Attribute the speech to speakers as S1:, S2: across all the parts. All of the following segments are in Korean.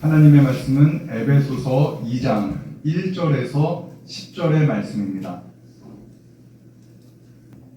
S1: 하나님의 말씀은 에베소서 2장 1절에서 10절의 말씀입니다.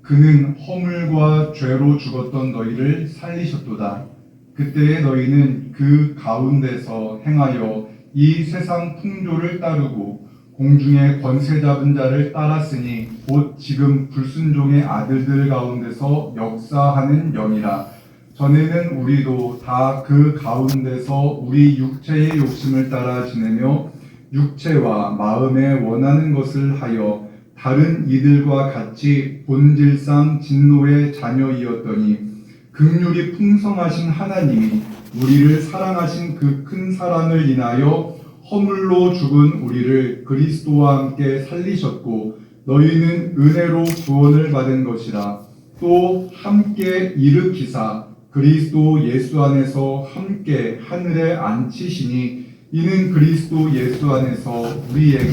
S1: 그는 허물과 죄로 죽었던 너희를 살리셨도다. 그때의 너희는 그 가운데서 행하여 이 세상 풍조를 따르고 공중의 권세 잡은 자를 따랐으니 곧 지금 불순종의 아들들 가운데서 역사하는 영이라. 전에는 우리도 다 그 가운데서 우리 육체의 욕심을 따라 지내며 육체와 마음에 원하는 것을 하여 다른 이들과 같이 본질상 진노의 자녀이었더니 긍휼이 풍성하신 하나님이 우리를 사랑하신 그 큰 사랑을 인하여 허물로 죽은 우리를 그리스도와 함께 살리셨고 너희는 은혜로 구원을 받은 것이라. 또 함께 일으키사 그리스도 예수 안에서 함께 하늘에 앉히시니 이는 그리스도 예수 안에서 우리에게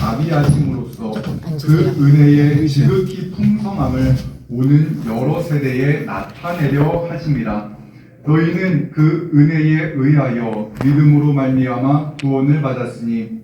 S1: 자비하심으로써 그 은혜의 지극히 풍성함을 오는 여러 세대에 나타내려 하심이라. 너희는 그 은혜에 의하여 믿음으로 말미암아 구원을 받았으니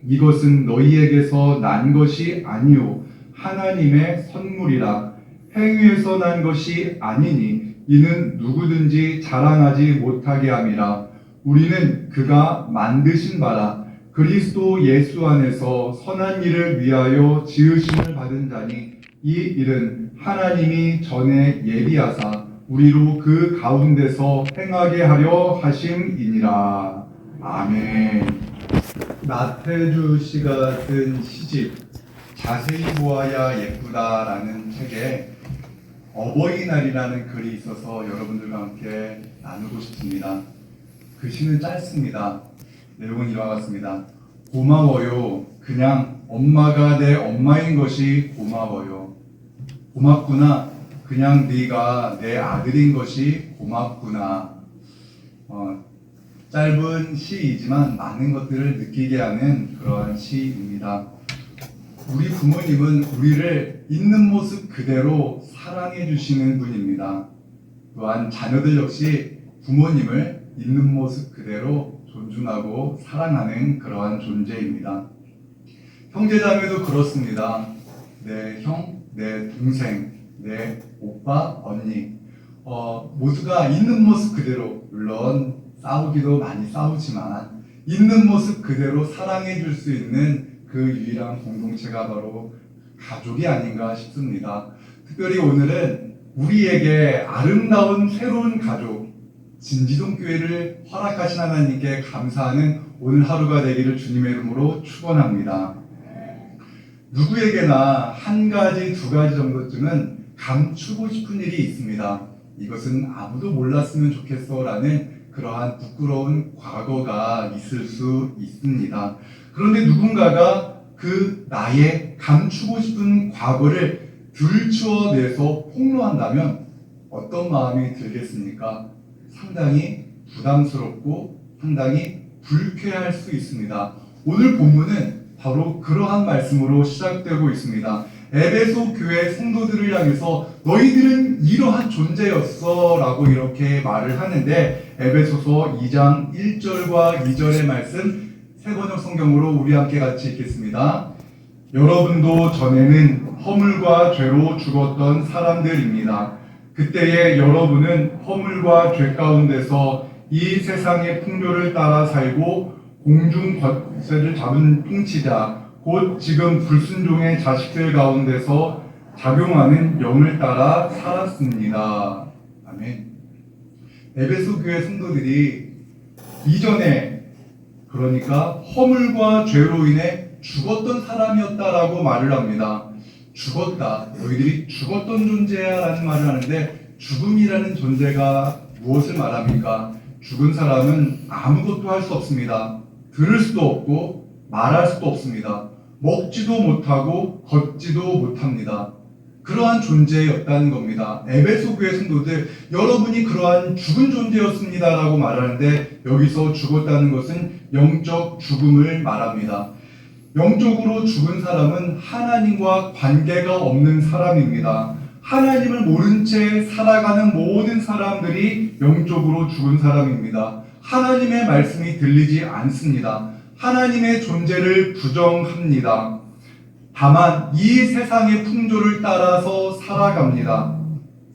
S1: 이것은 너희에게서 난 것이 아니요 하나님의 선물이라. 행위에서 난 것이 아니니 이는 누구든지 자랑하지 못하게 함이라. 우리는 그가 만드신 바라 그리스도 예수 안에서 선한 일을 위하여 지으심을 받은 자니 이 일은 하나님이 전에 예비하사 우리로 그 가운데서 행하게 하려 하심이니라. 아멘. 나태주 씨가 쓴 시집 자세히 보아야 예쁘다라는 책에 어버이날이라는 글이 있어서 여러분들과 함께 나누고 싶습니다. 그 시는 짧습니다. 내용은 이와 같습니다. 고마워요. 그냥 엄마가 내 엄마인 것이 고마워요. 고맙구나. 그냥 네가 내 아들인 것이 고맙구나. 짧은 시이지만 많은 것들을 느끼게 하는 그러한 시입니다. 우리 부모님은 우리를 있는 모습 그대로 사랑해 주시는 분입니다. 또한 자녀들 역시 부모님을 있는 모습 그대로 존중하고 사랑하는 그러한 존재입니다. 형제자매도 그렇습니다. 내 형, 내 동생, 내 오빠, 언니 모두가 있는 모습 그대로, 물론 싸우기도 많이 싸우지만 있는 모습 그대로 사랑해 줄 수 있는 그 유일한 공동체가 바로 가족이 아닌가 싶습니다. 특별히 오늘은 우리에게 아름다운 새로운 가족, 진지동교회를 허락하신 하나님께 감사하는 오늘 하루가 되기를 주님의 이름으로 축원합니다. 누구에게나 한 가지, 두 가지 정도쯤은 감추고 싶은 일이 있습니다. 이것은 아무도 몰랐으면 좋겠어라는 그러한 부끄러운 과거가 있을 수 있습니다. 그런데 누군가가 그 나의 감추고 싶은 과거를 들추어내서 폭로한다면 어떤 마음이 들겠습니까? 상당히 부담스럽고 상당히 불쾌할 수 있습니다. 오늘 본문은 바로 그러한 말씀으로 시작되고 있습니다. 에베소 교회 성도들을 향해서 너희들은 이러한 존재였어 라고 이렇게 말을 하는데, 에베소서 2장 1절과 2절의 말씀 새번역 성경으로 우리 함께 같이 읽겠습니다. 여러분도 전에는 허물과 죄로 죽었던 사람들입니다. 그때의 여러분은 허물과 죄 가운데서 이 세상의 풍조를 따라 살고 공중 권세를 잡은 통치자 곧 지금 불순종의 자식들 가운데서 작용하는 영을 따라 살았습니다. 아멘. 에베소 교회 성도들이 이전에, 그러니까 허물과 죄로 인해 죽었던 사람이었다라고 말을 합니다. 죽었다, 너희들이 죽었던 존재야 라는 말을 하는데, 죽음이라는 존재가 무엇을 말합니까? 죽은 사람은 아무것도 할 수 없습니다. 들을 수도 없고 말할 수도 없습니다. 먹지도 못하고 걷지도 못합니다. 그러한 존재였다는 겁니다. 에베소 교회 성도들, 여러분이 그러한 죽은 존재였습니다 라고 말하는데, 여기서 죽었다는 것은 영적 죽음을 말합니다. 영적으로 죽은 사람은 하나님과 관계가 없는 사람입니다. 하나님을 모른 채 살아가는 모든 사람들이 영적으로 죽은 사람입니다. 하나님의 말씀이 들리지 않습니다. 하나님의 존재를 부정합니다. 다만 이 세상의 풍조를 따라서 살아갑니다.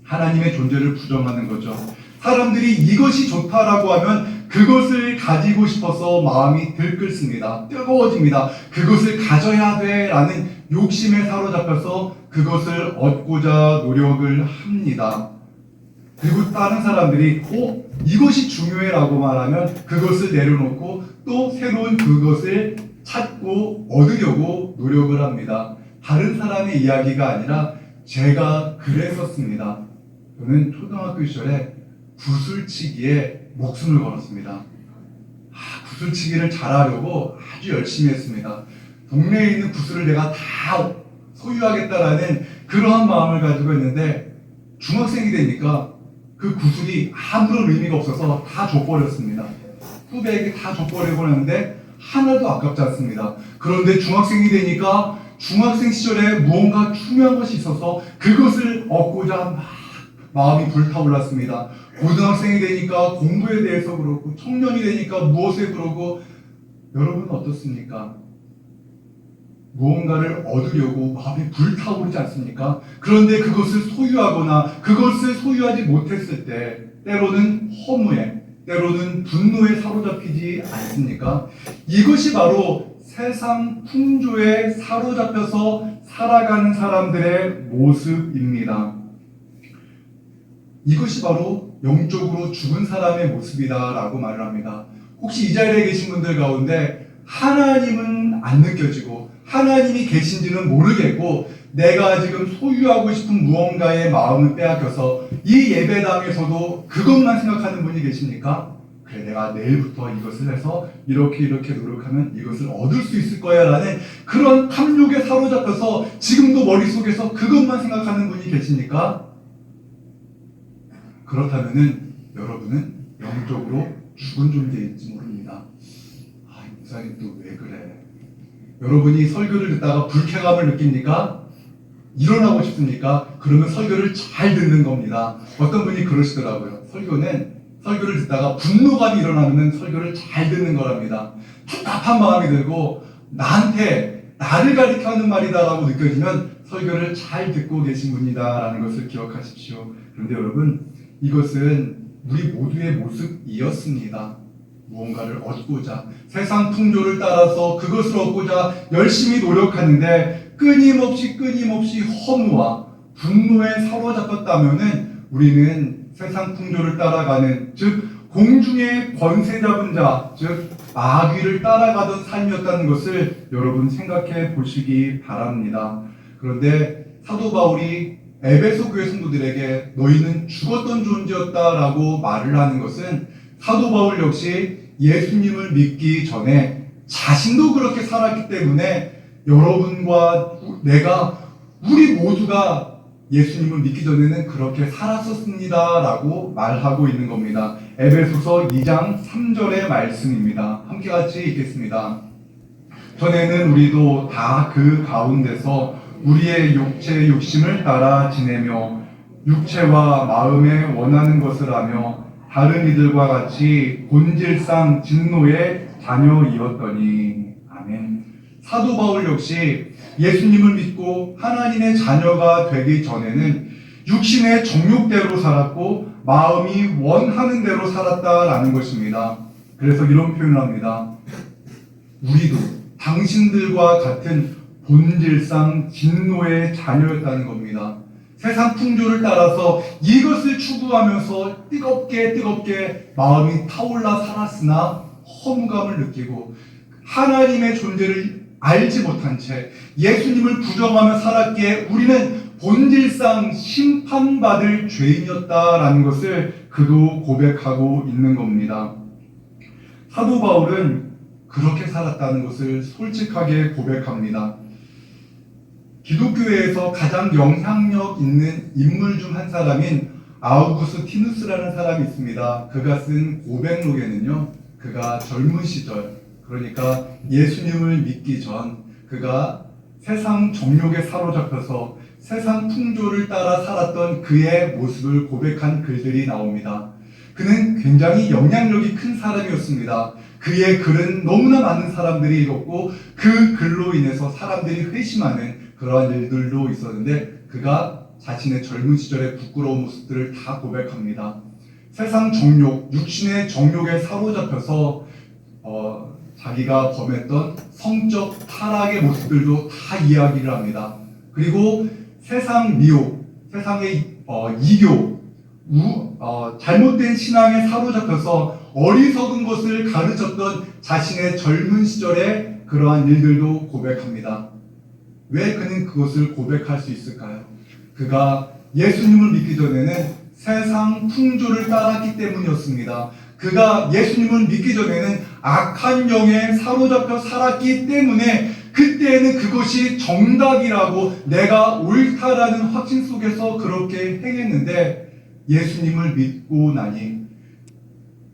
S1: 하나님의 존재를 부정하는 거죠. 사람들이 이것이 좋다라고 하면 그것을 가지고 싶어서 마음이 들끓습니다. 뜨거워집니다. 그것을 가져야 돼라는 욕심에 사로잡혀서 그것을 얻고자 노력을 합니다. 그리고 다른 사람들이 이것이 중요해라고 말하면 그것을 내려놓고 또 새로운 그것을 찾고 얻으려고 노력을 합니다. 다른 사람의 이야기가 아니라 제가 그랬었습니다. 저는 초등학교 시절에 구슬치기에 목숨을 걸었습니다. 구슬치기를 잘하려고 아주 열심히 했습니다. 동네에 있는 구슬을 내가 다 소유하겠다라는 그러한 마음을 가지고 있는데 중학생이 되니까 그 구슬이 아무런 의미가 없어서 다 줘버렸습니다. 후배에게 다 줘버리고 하는데 하나도 아깝지 않습니다. 그런데 중학생이 되니까 중학생 시절에 무언가 중요한 것이 있어서 그것을 얻고자 마음이 불타올랐습니다. 고등학생이 되니까 공부에 대해서 그러고 청년이 되니까 무엇에 그러고 여러분은 어떻습니까? 무언가를 얻으려고 마음이 불타오르지 않습니까? 그런데 그것을 소유하거나 그것을 소유하지 못했을 때 때로는 허무에 때로는 분노에 사로잡히지 않습니까? 이것이 바로 세상 풍조에 사로잡혀서 살아가는 사람들의 모습입니다. 이것이 바로 영적으로 죽은 사람의 모습이다라고 말을 합니다. 혹시 이 자리에 계신 분들 가운데 하나님은 안 느껴지고 하나님이 계신지는 모르겠고 내가 지금 소유하고 싶은 무언가의 마음을 빼앗겨서 이 예배당에서도 그것만 생각하는 분이 계십니까? 그래, 내가 내일부터 이것을 해서 이렇게 노력하면 이것을 얻을 수 있을 거야 라는 그런 탐욕에 사로잡혀서 지금도 머릿속에서 그것만 생각하는 분이 계십니까? 그렇다면은 여러분은 영적으로 죽은 존재일지 모릅니다. 목사님 또 왜 그래? 여러분이 설교를 듣다가 불쾌감을 느낍니까? 일어나고 싶습니까? 그러면 설교를 잘 듣는 겁니다. 어떤 분이 그러시더라고요. 설교를 듣다가 분노감이 일어나면 설교를 잘 듣는 거랍니다. 답답한 마음이 들고 나를 가리켜 하는 말이다라고 느껴지면 설교를 잘 듣고 계신 분이다라는 것을 기억하십시오. 그런데 여러분, 이것은 우리 모두의 모습이었습니다. 무언가를 얻고자 세상 풍조를 따라서 그것을 얻고자 열심히 노력하는데 끊임없이 허무와 분노에 사로잡혔다면은 우리는 세상 풍조를 따라가는 즉 공중의 권세 잡은 자 즉 마귀를 따라가던 삶이었다는 것을 여러분 생각해 보시기 바랍니다. 그런데 사도 바울이 에베소 교회 성도들에게 너희는 죽었던 존재였다라고 말을 하는 것은 사도 바울 역시 예수님을 믿기 전에 자신도 그렇게 살았기 때문에 여러분과 우리 모두가 예수님을 믿기 전에는 그렇게 살았었습니다 라고 말하고 있는 겁니다. 에베소서 2장 3절의 말씀입니다. 함께 같이 읽겠습니다. 전에는 우리도 다 그 가운데서 우리의 육체의 욕심을 따라 지내며 육체와 마음에 원하는 것을 하며 다른 이들과 같이 본질상 진노의 자녀이었더니. 아멘. 사도 바울 역시 예수님을 믿고 하나님의 자녀가 되기 전에는 육신의 정욕대로 살았고 마음이 원하는 대로 살았다라는 것입니다. 그래서 이런 표현을 합니다. 우리도 당신들과 같은 본질상 진노의 자녀였다는 겁니다. 세상 풍조를 따라서 이것을 추구하면서 뜨겁게 마음이 타올라 살았으나 허무감을 느끼고 하나님의 존재를 알지 못한 채 예수님을 부정하며 살았기에 우리는 본질상 심판받을 죄인이었다라는 것을 그도 고백하고 있는 겁니다. 사도 바울은 그렇게 살았다는 것을 솔직하게 고백합니다. 기독교회에서 가장 영향력 있는 인물 중 한 사람인 아우구스티누스라는 사람이 있습니다. 그가 쓴 고백록에는요, 그가 젊은 시절, 그러니까 예수님을 믿기 전 그가 세상 정욕에 사로잡혀서 세상 풍조를 따라 살았던 그의 모습을 고백한 글들이 나옵니다. 그는 굉장히 영향력이 큰 사람이었습니다. 그의 글은 너무나 많은 사람들이 읽었고 그 글로 인해서 사람들이 회심하는 그러한 일들도 있었는데 그가 자신의 젊은 시절의 부끄러운 모습들을 다 고백합니다. 세상 정욕, 육신의 정욕에 사로잡혀서 자기가 범했던 성적 타락의 모습들도 다 이야기를 합니다. 그리고 세상 미혹, 세상의 이교, 잘못된 신앙에 사로잡혀서 어리석은 것을 가르쳤던 자신의 젊은 시절의 그러한 일들도 고백합니다. 왜 그는 그것을 고백할 수 있을까요? 그가 예수님을 믿기 전에는 세상 풍조를 따랐기 때문이었습니다. 그가 예수님을 믿기 전에는 악한 영에 사로잡혀 살았기 때문에 그때는 그것이 정답이라고 내가 옳다라는 확신 속에서 그렇게 행했는데 예수님을 믿고 나니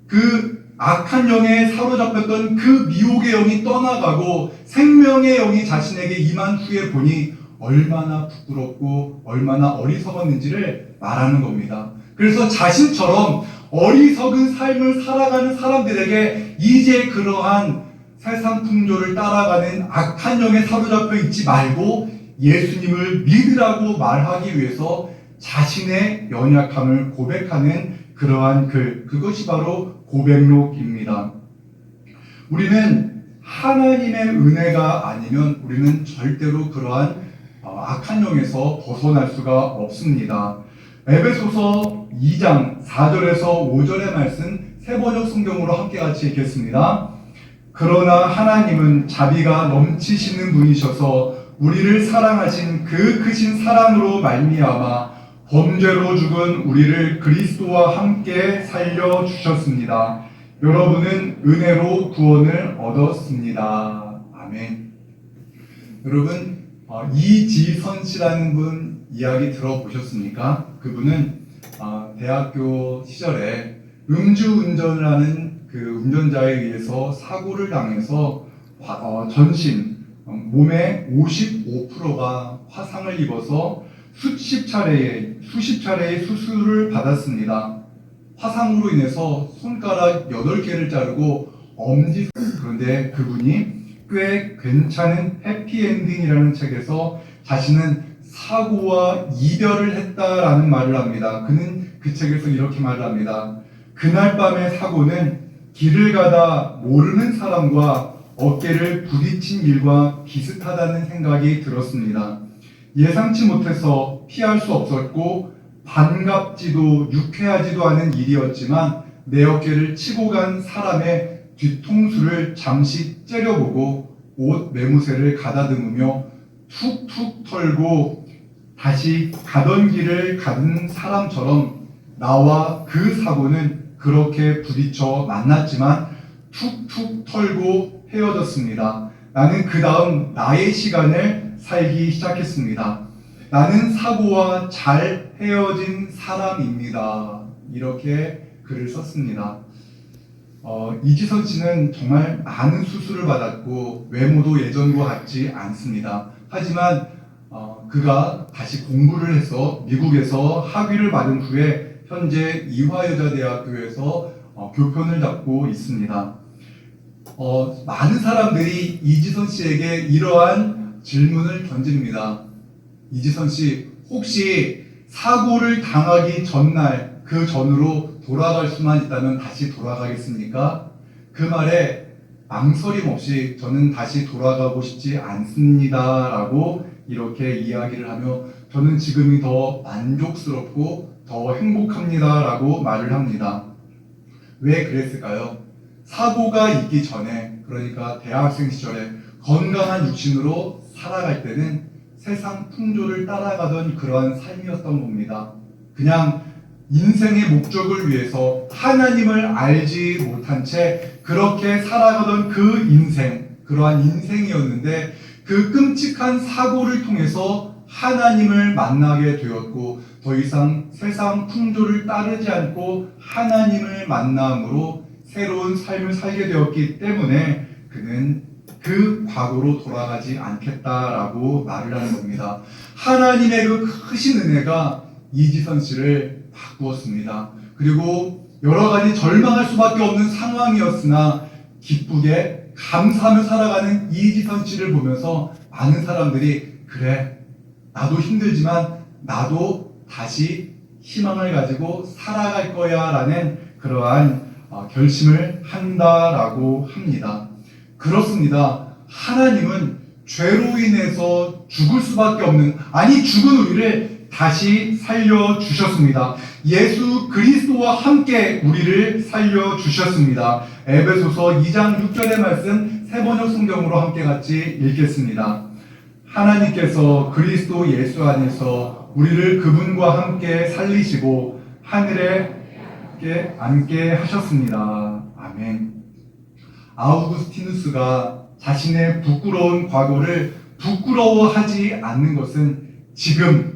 S1: 그 악한 영에 사로잡혔던 그 미혹의 영이 떠나가고 생명의 영이 자신에게 임한 후에 보니 얼마나 부끄럽고 얼마나 어리석었는지를 말하는 겁니다. 그래서 자신처럼 어리석은 삶을 살아가는 사람들에게 이제 그러한 세상 풍조를 따라가는 악한 영에 사로잡혀 있지 말고 예수님을 믿으라고 말하기 위해서 자신의 연약함을 고백하는 그러한 글, 그것이 바로 고백록입니다. 우리는 하나님의 은혜가 아니면 우리는 절대로 그러한 악한 영에서 벗어날 수가 없습니다. 에베소서 2장 4절에서 5절의 말씀 세번역 성경으로 함께 같이 읽겠습니다. 그러나 하나님은 자비가 넘치시는 분이셔서 우리를 사랑하신 그 크신 사랑으로 말미암아 범죄로 죽은 우리를 그리스도와 함께 살려주셨습니다. 여러분은 은혜로 구원을 얻었습니다. 아멘. 여러분, 이지선 씨라는 분 이야기 들어보셨습니까? 그분은 대학교 시절에 음주운전을 하는 그 운전자에 의해서 사고를 당해서 전신, 몸의 55%가 화상을 입어서 수십 차례의 수술을 받았습니다. 화상으로 인해서 손가락 8개를 자르고 엄지, 그런데 그분이 꽤 괜찮은 해피엔딩이라는 책에서 자신은 사고와 이별을 했다라는 말을 합니다. 그는 그 책에서 이렇게 말을 합니다. 그날 밤의 사고는 길을 가다 모르는 사람과 어깨를 부딪힌 일과 비슷하다는 생각이 들었습니다. 예상치 못해서 피할 수 없었고 반갑지도 유쾌하지도 않은 일이었지만 내 어깨를 치고 간 사람의 뒤통수를 잠시 째려보고 옷 매무새를 가다듬으며 툭툭 털고 다시 가던 길을 가는 사람처럼 나와 그 사고는 그렇게 부딪혀 만났지만 툭툭 털고 헤어졌습니다. 나는 그 다음 나의 시간을 살기 시작했습니다. 나는 사고와 잘 헤어진 사람입니다. 이렇게 글을 썼습니다. 이지선 씨는 정말 많은 수술을 받았고 외모도 예전과 같지 않습니다. 하지만 그가 다시 공부를 해서 미국에서 학위를 받은 후에 현재 이화여자대학교에서 교편을 잡고 있습니다. 많은 사람들이 이지선 씨에게 이러한 질문을 던집니다. 이지선 씨, 혹시 사고를 당하기 전날 그 전으로 돌아갈 수만 있다면 다시 돌아가겠습니까? 그 말에 망설임 없이 저는 다시 돌아가고 싶지 않습니다 라고 이렇게 이야기를 하며 저는 지금이 더 만족스럽고 더 행복합니다 라고 말을 합니다. 왜 그랬을까요? 사고가 있기 전에, 그러니까 대학생 시절에 건강한 육신으로 살아갈 때는 세상 풍조를 따라가던 그러한 삶이었던 겁니다. 그냥 인생의 목적을 위해서 하나님을 알지 못한 채 그렇게 살아가던 그 인생, 그러한 인생이었는데 그 끔찍한 사고를 통해서 하나님을 만나게 되었고 더 이상 세상 풍조를 따르지 않고 하나님을 만남으로 새로운 삶을 살게 되었기 때문에 그는 그 과거로 돌아가지 않겠다라고 말을 하는 겁니다. 하나님의 그 크신 은혜가 이지선 씨를 바꾸었습니다. 그리고 여러 가지 절망할 수밖에 없는 상황이었으나 기쁘게 감사하며 살아가는 이지선 씨를 보면서 많은 사람들이 그래, 나도 힘들지만 나도 다시 희망을 가지고 살아갈 거야 라는 그러한 결심을 한다라고 합니다. 그렇습니다. 하나님은 죄로 인해서 죽을 수밖에 없는, 아니 죽은 우리를 다시 살려주셨습니다. 예수 그리스도와 함께 우리를 살려주셨습니다. 에베소서 2장 6절의 말씀 세번역 성경으로 함께 같이 읽겠습니다. 하나님께서 그리스도 예수 안에서 우리를 그분과 함께 살리시고 하늘에 앉게 하셨습니다. 아멘. 아우구스티누스가 자신의 부끄러운 과거를 부끄러워하지 않는 것은 지금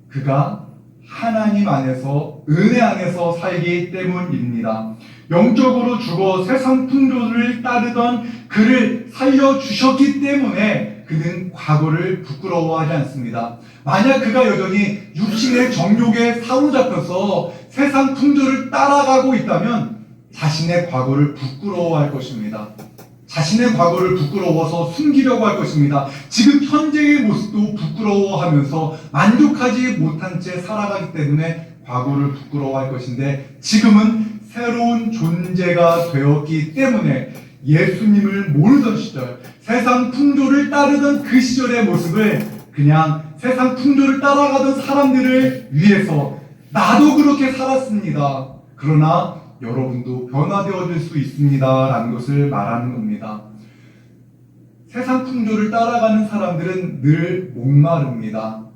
S1: 그가 하나님 안에서, 은혜 안에서 살기 때문입니다. 영적으로 죽어 세상 풍조를 따르던 그를 살려주셨기 때문에 그는 과거를 부끄러워하지 않습니다. 만약 그가 여전히 육신의 정욕에 사로잡혀서 세상 풍조를 따라가고 있다면 자신의 과거를 부끄러워할 것입니다. 자신의 과거를 부끄러워서 숨기려고 할 것입니다. 지금 현재의 모습도 부끄러워하면서 만족하지 못한 채 살아가기 때문에 과거를 부끄러워할 것인데, 지금은 새로운 존재가 되었기 때문에 예수님을 모르던 시절, 세상 풍조를 따르던 그 시절의 모습을 그냥 세상 풍조를 따라가던 사람들을 위해서 나도 그렇게 살았습니다. 그러나 여러분도 변화되어질 수 있습니다 라는 것을 말하는 겁니다. 세상 풍조를 따라가는 사람들은 늘 목마릅니다.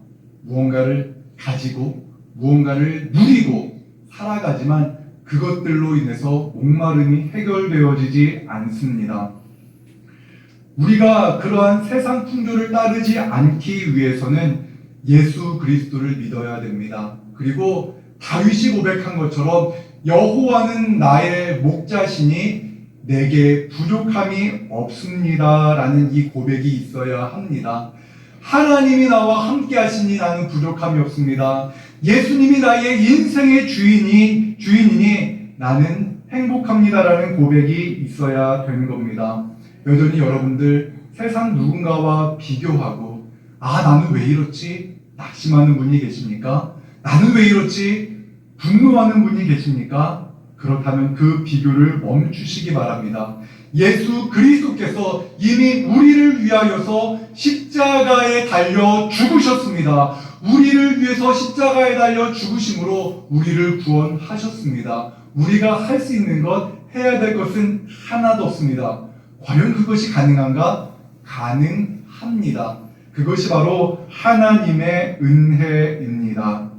S1: 무언가를 가지고 무언가를 누리고 살아가지만 그것들로 인해서 목마름이 해결되어지지 않습니다. 우리가 그러한 세상 풍조를 따르지 않기 위해서는 예수 그리스도를 믿어야 됩니다. 그리고 다윗이 고백한 것처럼 여호와는 나의 목자시니 내게 부족함이 없습니다 라는 이 고백이 있어야 합니다. 하나님이 나와 함께 하시니 나는 부족함이 없습니다. 예수님이 나의 인생의 주인이니 나는 행복합니다라는 고백이 있어야 되는 겁니다. 여전히 여러분들 세상 누군가와 비교하고 나는 왜 이렇지? 낙심하는 분이 계십니까? 나는 왜 이렇지? 분노하는 분이 계십니까? 그렇다면 그 비교를 멈추시기 바랍니다. 예수 그리스도께서 이미 우리를 위하여서 십자가에 달려 죽으셨습니다. 우리를 위해서 십자가에 달려 죽으심으로 우리를 구원하셨습니다. 우리가 할 수 있는 것, 해야 될 것은 하나도 없습니다. 과연 그것이 가능한가? 가능합니다. 그것이 바로 하나님의 은혜입니다.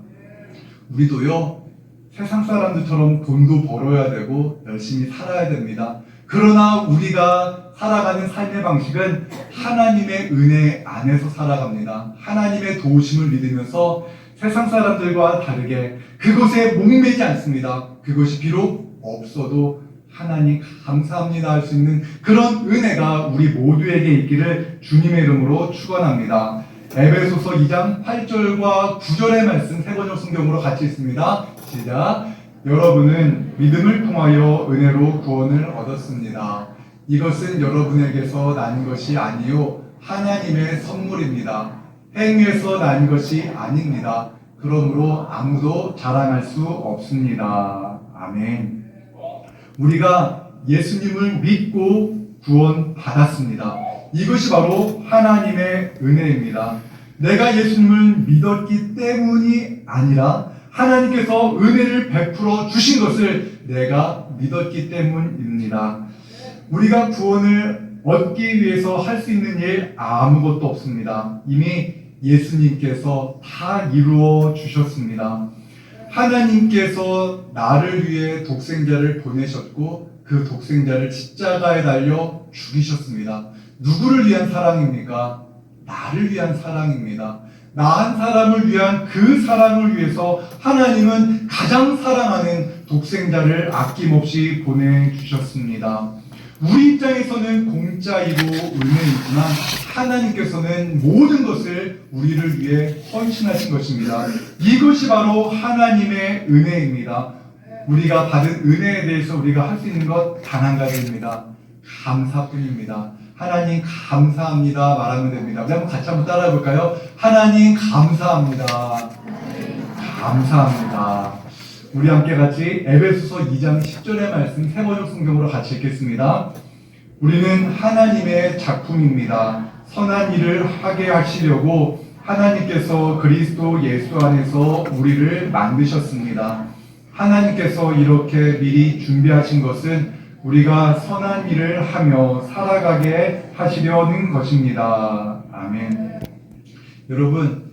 S1: 우리도요, 세상 사람들처럼 돈도 벌어야 되고 열심히 살아야 됩니다. 그러나 우리가 살아가는 삶의 방식은 하나님의 은혜 안에서 살아갑니다. 하나님의 도우심을 믿으면서 세상 사람들과 다르게 그것에 목매지 않습니다. 그것이 비록 없어도 하나님 감사합니다 할 수 있는 그런 은혜가 우리 모두에게 있기를 주님의 이름으로 축원합니다. 에베소서 2장 8절과 9절의 말씀 세번역 성경으로 같이 있습니다. 시작. 여러분은 믿음을 통하여 은혜로 구원을 얻었습니다. 이것은 여러분에게서 난 것이 아니요 하나님의 선물입니다. 행위에서 난 것이 아닙니다. 그러므로 아무도 자랑할 수 없습니다. 아멘. 우리가 예수님을 믿고 구원받았습니다. 이것이 바로 하나님의 은혜입니다. 내가 예수님을 믿었기 때문이 아니라 하나님께서 은혜를 베풀어 주신 것을 내가 믿었기 때문입니다. 우리가 구원을 얻기 위해서 할 수 있는 일 아무것도 없습니다. 이미 예수님께서 다 이루어 주셨습니다. 하나님께서 나를 위해 독생자를 보내셨고 그 독생자를 십자가에 달려 죽이셨습니다. 누구를 위한 사랑입니까? 나를 위한 사랑입니다. 나 한 사람을 위한 그 사랑을 위해서 하나님은 가장 사랑하는 독생자를 아낌없이 보내주셨습니다. 우리 입장에서는 공짜이고 은혜이지만 하나님께서는 모든 것을 우리를 위해 헌신하신 것입니다. 이것이 바로 하나님의 은혜입니다. 우리가 받은 은혜에 대해서 우리가 할 수 있는 것 단 한 가지입니다. 감사뿐입니다. 하나님 감사합니다 말하면 됩니다. 우리 한번 같이 한번 따라해 볼까요? 하나님 감사합니다. 감사합니다. 우리 함께 같이 에베소서 2장 10절의 말씀 세번역 성경으로 같이 읽겠습니다. 우리는 하나님의 작품입니다. 선한 일을 하게 하시려고 하나님께서 그리스도 예수 안에서 우리를 만드셨습니다. 하나님께서 이렇게 미리 준비하신 것은 우리가 선한 일을 하며 살아가게 하시려는 것입니다. 아멘. 여러분,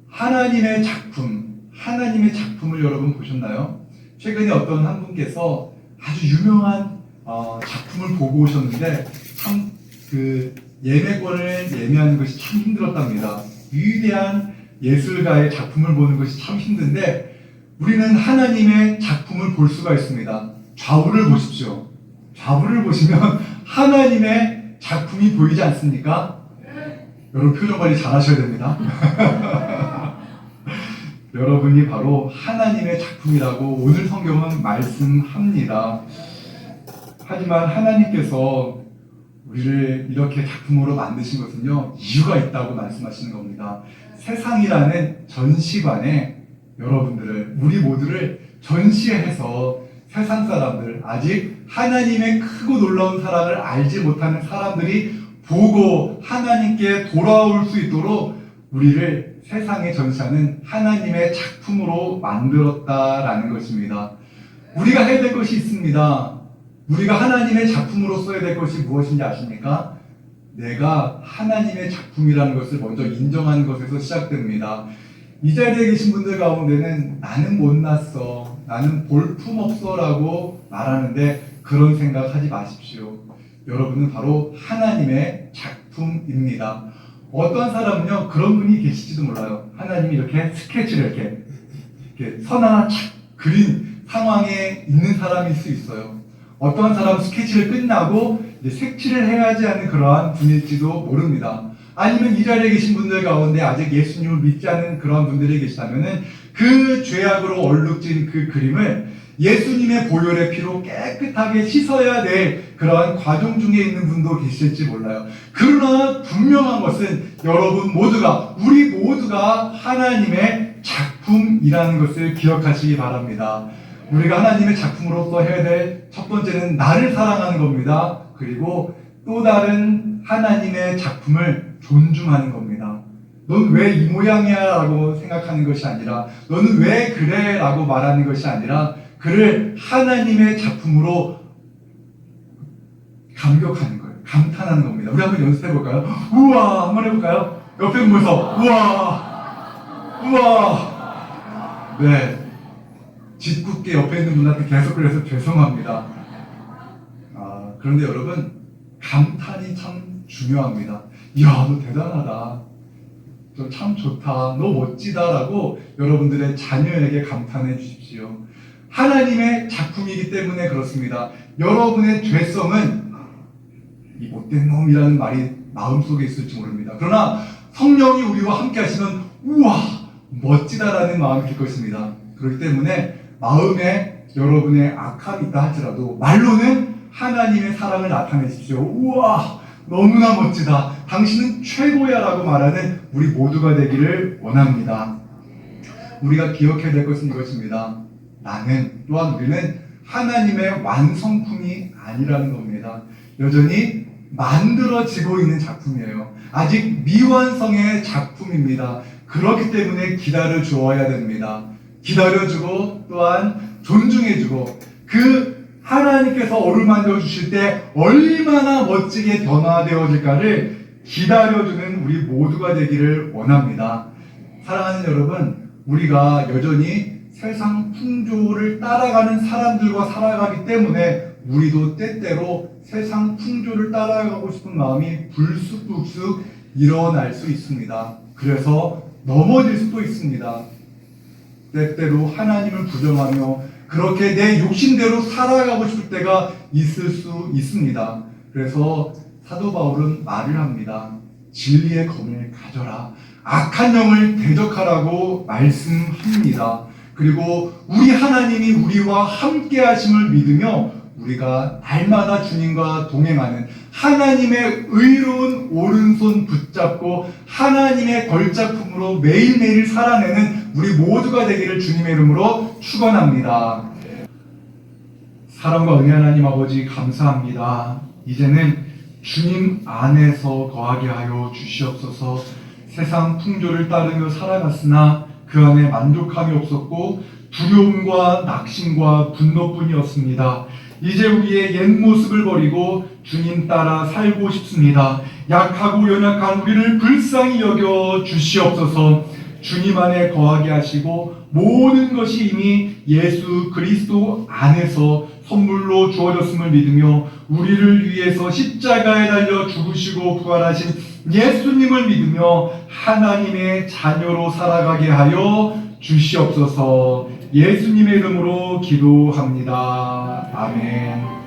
S1: 하나님의 작품을 여러분 보셨나요? 최근에 어떤 한 분께서 아주 유명한 작품을 보고 오셨는데 참 그 예매권을 예매하는 것이 참 힘들었답니다. 위대한 예술가의 작품을 보는 것이 참 힘든데 우리는 하나님의 작품을 볼 수가 있습니다. 좌우를 보십시오. 좌우를 보시면 하나님의 작품이 보이지 않습니까? 여러분 표정 관리 잘 하셔야 됩니다. 여러분이 바로 하나님의 작품이라고 오늘 성경은 말씀합니다. 하지만 하나님께서 우리를 이렇게 작품으로 만드신 것은요, 이유가 있다고 말씀하시는 겁니다. 세상이라는 전시관에 여러분들을, 우리 모두를 전시해서 세상 사람들, 아직 하나님의 크고 놀라운 사랑을 알지 못하는 사람들이 보고 하나님께 돌아올 수 있도록 우리를 세상에 전시하는 하나님의 작품으로 만들었다라는 것입니다. 우리가 해야 될 것이 있습니다. 우리가 하나님의 작품으로 써야 될 것이 무엇인지 아십니까? 내가 하나님의 작품이라는 것을 먼저 인정하는 것에서 시작됩니다. 이 자리에 계신 분들 가운데는 나는 못났어, 나는 볼품없어 라고 말하는데 그런 생각하지 마십시오. 여러분은 바로 하나님의 작품입니다. 어떤 사람은요, 그런 분이 계실지도 몰라요. 하나님이 이렇게 스케치를 이렇게 선 하나 착 그린 상황에 있는 사람일 수 있어요. 어떤 사람은 스케치를 끝나고 이제 색칠을 해야지 하는 그러한 분일지도 모릅니다. 아니면 이 자리에 계신 분들 가운데 아직 예수님을 믿지 않는 그런 분들이 계시다면은 그 죄악으로 얼룩진 그 그림을 예수님의 보혈의 피로 깨끗하게 씻어야 될 그러한 과정 중에 있는 분도 계실지 몰라요. 그러나 분명한 것은 여러분 모두가, 우리 모두가 하나님의 작품이라는 것을 기억하시기 바랍니다. 우리가 하나님의 작품으로서 해야 될 첫 번째는 나를 사랑하는 겁니다. 그리고 또 다른 하나님의 작품을 존중하는 겁니다. 넌 왜 이 모양이야 라고 생각하는 것이 아니라, 너는 왜 그래 라고 말하는 것이 아니라 그를 하나님의 작품으로 감격하는 거예요. 감탄하는 겁니다. 우리 한번 연습해 볼까요? 우와! 한번 해볼까요? 옆에 보면서 우와! 우와! 네. 짓궂게 옆에 있는 분한테 계속 그래서 죄송합니다. 그런데 여러분, 감탄이 참 중요합니다. 이야, 너 대단하다. 너 참 좋다. 너 멋지다. 라고 여러분들의 자녀에게 감탄해 주십시오. 하나님의 작품이기 때문에 그렇습니다. 여러분의 죄성은 이 못된 놈이라는 말이 마음속에 있을지 모릅니다. 그러나 성령이 우리와 함께 하시면 우와, 멋지다라는 마음이 들 것입니다. 그렇기 때문에 마음에 여러분의 악함이 있다 할지라도 말로는 하나님의 사랑을 나타내십시오. 우와, 너무나 멋지다. 당신은 최고야 라고 말하는 우리 모두가 되기를 원합니다. 우리가 기억해야 될 것은 이것입니다. 또한 우리는 하나님의 완성품이 아니라는 겁니다. 여전히 만들어지고 있는 작품이에요. 아직 미완성의 작품입니다. 그렇기 때문에 기다려 주어야 됩니다. 기다려주고 또한 존중해주고 그 하나님께서 어루만져 주실 때 얼마나 멋지게 변화되어질까를 기다려주는 우리 모두가 되기를 원합니다. 사랑하는 여러분, 우리가 여전히 세상 풍조를 따라가는 사람들과 살아가기 때문에 우리도 때때로 세상 풍조를 따라가고 싶은 마음이 불쑥불쑥 일어날 수 있습니다. 그래서 넘어질 수도 있습니다. 때때로 하나님을 부정하며 그렇게 내 욕심대로 살아가고 싶을 때가 있을 수 있습니다. 그래서 사도 바울은 말을 합니다. 진리의 검을 가져라. 악한 영을 대적하라고 말씀합니다. 그리고 우리 하나님이 우리와 함께 하심을 믿으며 우리가 날마다 주님과 동행하는 하나님의 의로운 오른손 붙잡고 하나님의 걸작품으로 매일매일 살아내는 우리 모두가 되기를 주님의 이름으로 축원합니다. 사랑과 은혜 하나님 아버지 감사합니다. 이제는 주님 안에서 거하게 하여 주시옵소서. 세상 풍조를 따르며 살아갔으나 그 안에 만족함이 없었고 두려움과 낙심과 분노뿐이었습니다. 이제 우리의 옛 모습을 버리고 주님 따라 살고 싶습니다. 약하고 연약한 우리를 불쌍히 여겨 주시옵소서. 주님 안에 거하게 하시고 모든 것이 이미 예수 그리스도 안에서 선물로 주어졌음을 믿으며 우리를 위해서 십자가에 달려 죽으시고 부활하신 예수님을 믿으며 하나님의 자녀로 살아가게 하여 주시옵소서. 예수님의 이름으로 기도합니다. 아멘.